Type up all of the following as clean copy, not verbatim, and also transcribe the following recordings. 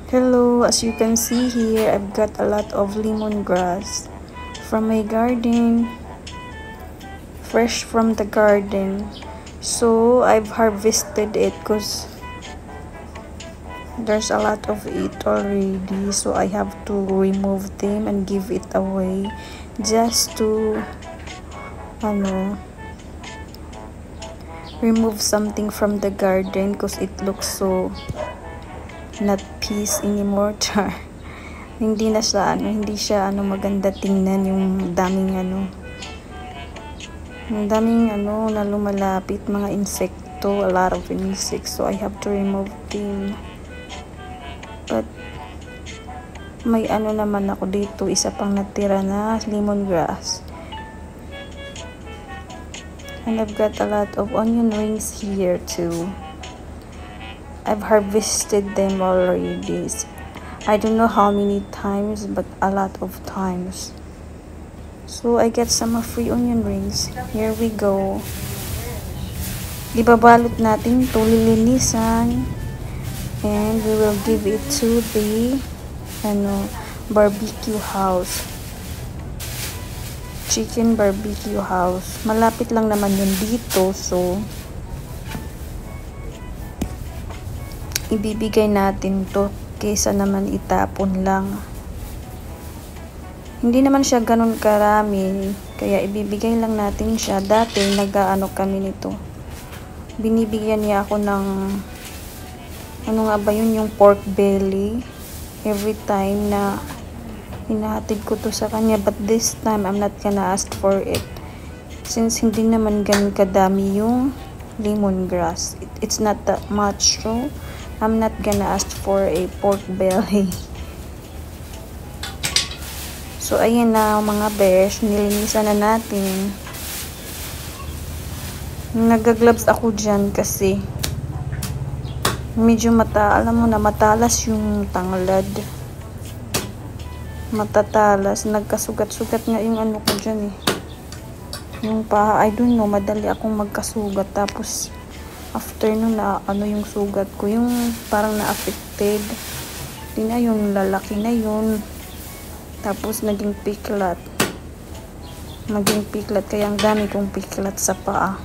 Hello, as you can see here, I've got a lot of lemongrass from my garden, fresh from the garden. So I've harvested it because there's a lot of it already, so I have to remove them and give it away just to remove something from the garden because it looks so not peace anymore. Char. Hindi siya maganda tingnan, yung daming na lumalapit, mga insekto, a lot of insects, so I have to remove them. But may naman ako dito, isa pang natira na lemongrass. And I've got a lot of onion rings here too. I've harvested them already. I don't know how many times, but a lot of times. So I get some free onion rings. Here we go. Ibabalot natin to, lilinisan, and we will give it to the barbecue house. Chicken barbecue house. Malapit lang naman yun dito, so ibibigay natin to kaysa naman itapon lang. Hindi naman siya ganun karami, kaya ibibigay lang natin siya. Dati kami nito, binibigyan niya ako ng yung pork belly every time na hinahatid ko to sa kanya. But this time I'm not gonna ask for it since hindi naman ganun kadami yung lemongrass. It's not that much, so I'm not gonna ask for a pork belly. So ayan na mga besh, nilinisan na natin. Nagagloves ako dyan kasi medyo matalas yung tanglad. Matatalas, nagkasugat-sugat nga yung ko dyan yung paha. I don't know, madali akong magkasugat, tapos after nun yung sugat ko, yung parang na-affected. Di na yung lalaki na yun. Tapos naging piklat. Kaya ang dami kong piklat sa paa.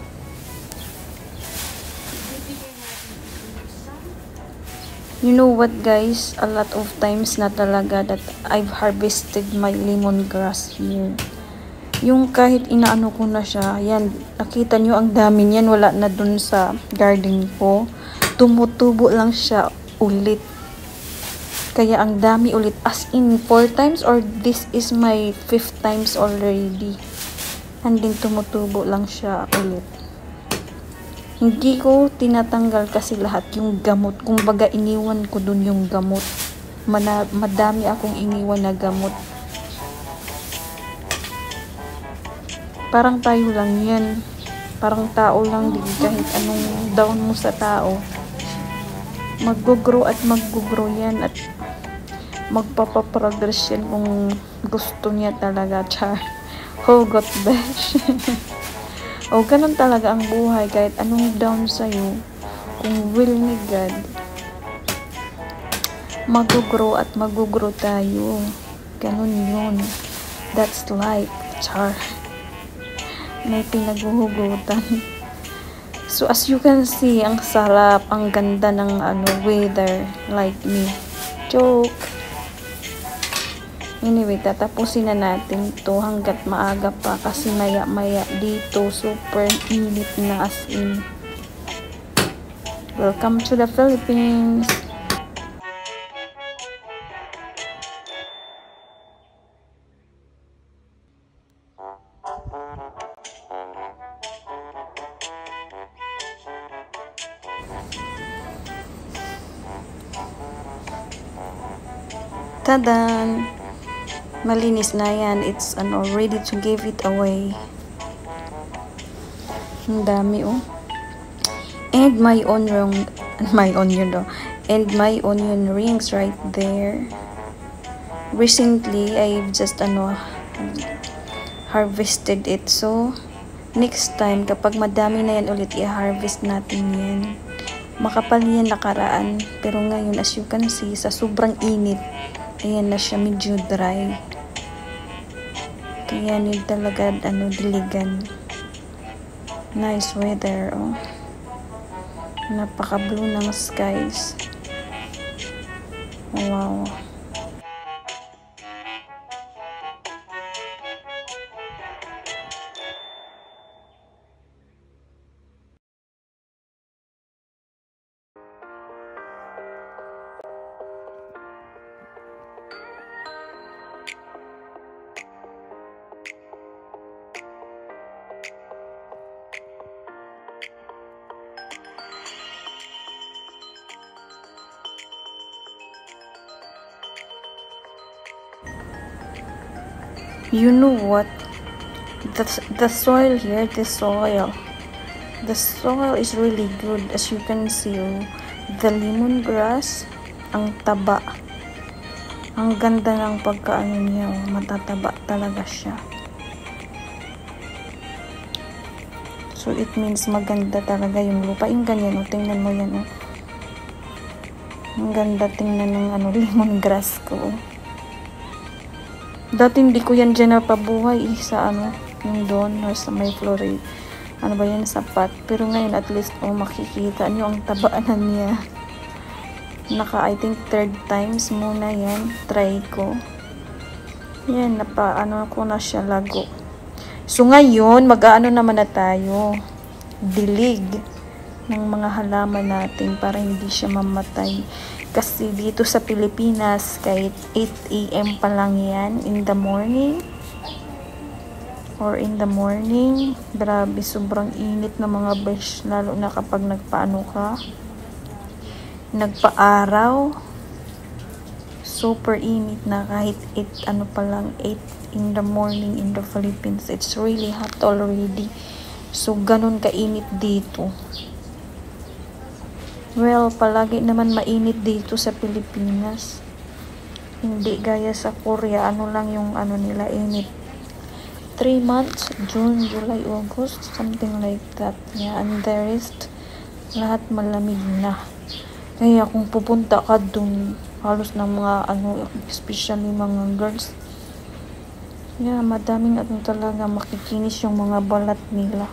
You know what guys, a lot of times na talaga that I've harvested my lemongrass here. Yung kahit inaano ko na siya, yan, nakita nyo ang dami niyan, wala na dun sa garden ko. Tumutubo lang siya ulit. Kaya ang dami ulit, as in 4 times, or this is my 5th times already. And then tumutubo lang siya ulit. Hindi ko tinatanggal kasi lahat yung gamot. Kumbaga iniwan ko dun yung gamot. Madami akong iniwan na gamot. Parang tayo lang yan. Parang tao lang din. Kahit anong down mo sa tao, mag-grow at mag-grow yan. At magpapaprogress yan kung gusto niya talaga. Char. Hugot besh. O ganun talaga ang buhay. Kahit anong down sa'yo, kung will ni God, mag-grow at mag-grow tayo. Ganun yun. That's life. Char. May pinaghuhugutan. So as you can see, ang sarap, ang ganda ng weather, like me. Joke. Anyway, tatapusin na natin to hanggat maaga pa kasi maya-maya dito super init na, as in. Welcome to the Philippines. Tadan! Malinis na yan. It's ready to give it away. Ang dami And my onion rings right there. Recently, I've just harvested it. So, next time, kapag madami na yan ulit, i-harvest natin yan. Makapal yan nakaraan. Pero ngayon, as you can see, sa sobrang init, ayan na siya, medyo dry. Kaya need talaga, diligan. Nice weather, oh. Napaka-blue ng skies. Wow. You know what? The soil here, the soil is really good. As you can see, the lemongrass, ang taba. Ang ganda ng pagkaano niya, matataba talaga siya. So it means maganda talaga yung lupa. Yung ganyan, tingnan mo yan. Ang ganda tingnan ng lemongrass ko. Dati hindi ko yan dyan napabuhay sa yung doon or sa may Florida. Ano ba yan, sapat. Pero ngayon at least makikita nyo ang tabaanan niya. I think 3rd times muna yan. Try ko. Yan, ko na siya lago. So ngayon, mag-aano naman na tayo. Dilig ng mga halaman natin para hindi siya mamatay. Kasi dito sa Pilipinas, kahit 8 AM pa lang yan, in the morning, grabe, sobrang init na mga besh, lalo na kapag nagpa-araw, super init na kahit 8 in the morning in the Philippines. It's really hot already. So, ganun kainit dito. Well, palagi naman mainit dito sa Pilipinas. Hindi gaya sa Korea, lang yung nila init. 3 months, June, July, August, something like that. Yeah, and the rest, lahat malamig na. Kaya kung pupunta ka dun, halos ng mga especially mga girls, yeah, madaming talaga makikinis yung mga balat nila.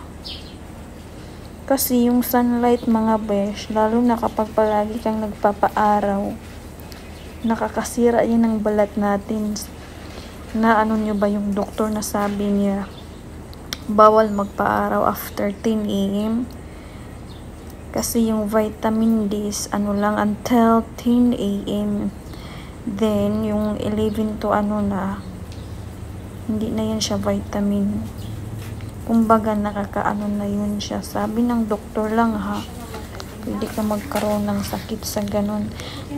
Kasi yung sunlight, mga besh, lalo na kapag palagi kang nagpapaaraw, nakakasira yan ng balat natin. Na nyo ba yung doktor na sabi niya, bawal magpaaraw after 10 AM? Kasi yung vitamin D is lang until 10 AM. Then, yung 11 to hindi na yan siya vitamin. Kumbaga nakakaano na yun siya. Sabi ng doktor lang pwede ka magkaroon ng sakit sa ganun.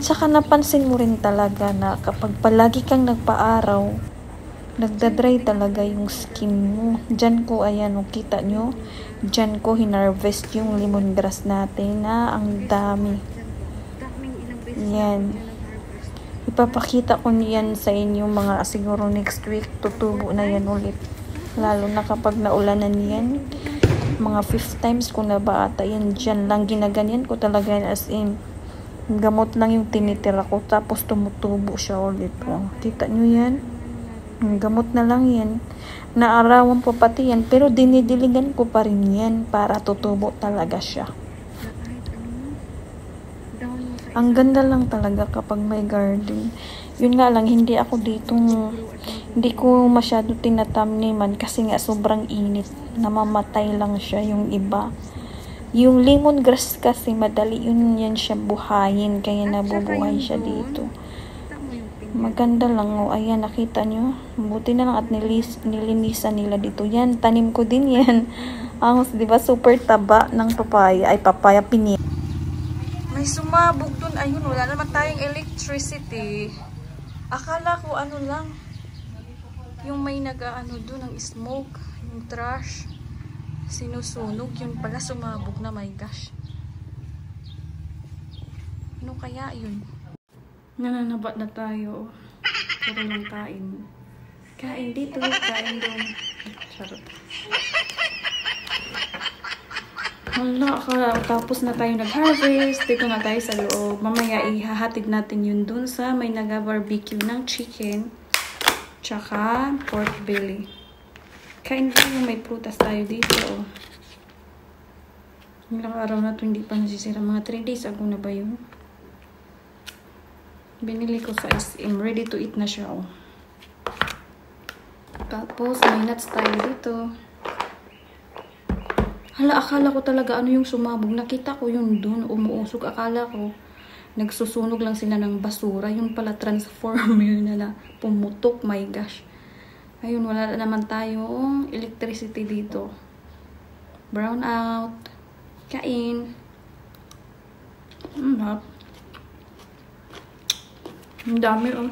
Saka napansin mo rin talaga na kapag palagi kang nagpa-araw, nagda-dry talaga yung skin mo. Diyan ko, ayan, kita nyo, diyan ko hinarvest yung lemongrass natin na ang dami. Yan. Ipapakita ko niyan sa inyo siguro next week, tutubo na yan ulit. Lalo na kapag naulanan yan, mga 5 times ko na ba ata yan, dyan lang ginaganyan ko talaga, as in gamot lang yung tinitira ko, tapos tumutubo siya ulit. Kita nyo yan, gamot na lang yan, naarawan pa pati yan, pero dinidiligan ko pa rin yan para tutubo talaga siya. Ang ganda lang talaga kapag may garden. Yun nga lang, hindi ko masyado tinatamniman kasi nga sobrang init. Namamatay lang siya yung iba. Yung lemongrass kasi madali yan siya buhayin, kaya nabubuhay siya dito. Maganda lang, ayan, nakita nyo. Buti na lang at nilinisan nila dito. Yan, tanim ko din yan. Ang, diba, super taba ng papaya pinya. May sumabog dun. Ayun, wala naman tayong electricity. Akala ko lang. Yung may dun ng smoke. Yung trash. Sinusunog. Yun pala sumabog na. My gosh. Ano kaya yun? Nananabat na tayo. Puro lang kain. Kain dito. Kain doon. Charot. Hala, tapos na tayo nag-harvest. Dito na tayo sa loob. Mamaya ihahatid natin yun dun sa may naga-barbecue ng chicken. Tsaka pork belly. Kain tayo, may prutas tayo dito. Oh. Ilang araw na to hindi pa nasisira. Mga 3 days ago na ba yun? Binili ko sa SM. Ready to eat na siya. Oh. Tapos may nuts tayo dito. Hala, akala ko talaga ano yung sumabog. Nakita ko yun dun, umuusok. Akala ko, nagsusunog lang sila ng basura. Yun pala, transformer na pumutok. My gosh. Ayun, wala naman tayong electricity dito. Brown out. Kain. Hap. Ang dami, oh.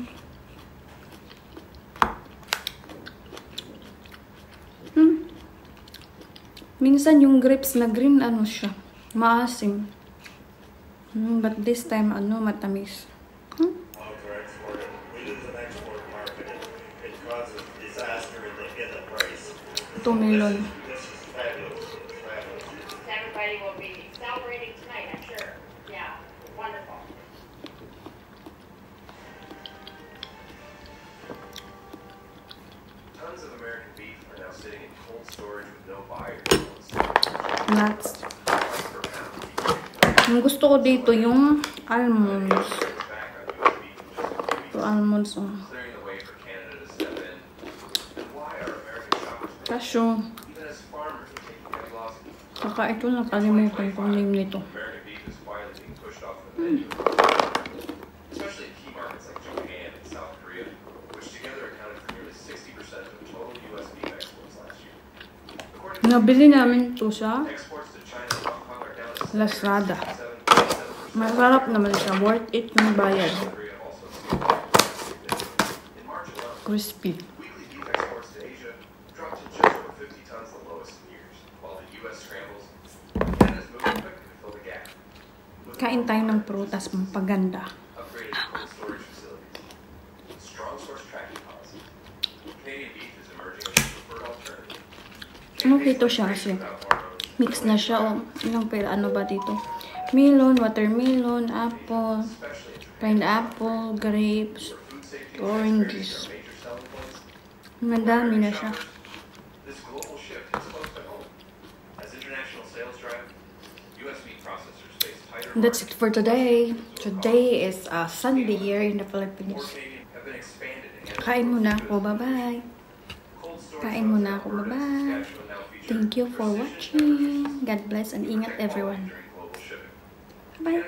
Minsan yung grapes na green, ano siya, maasim. But this time, ano, matamis. Ito melon. Everybody will be celebrating tonight, I'm sure. Yeah, wonderful. Tons of American beef are now sitting in cold storage with no buyers. Nuts. Yung gusto ko dito yung almonds. Ito almonds. Oh. Cashew. Saka ito nakalimutan ko name nito. Nabili namin ito sa Lazada. Masarap naman siya. Worth it yung bayad. Crispy. Kain tayo ng prutas paganda. Okay to siya kasi mix na siya. Oh. Ilang pera ano ba dito? Melon, watermelon, apple, pineapple, grapes, oranges. Madami na siya. That's it for today. Today is Sunday here in the Philippines. Kain muna ako. Bye-bye. Kain muna ako. Bye-bye. Thank you for watching. God bless and ingat everyone. Bye.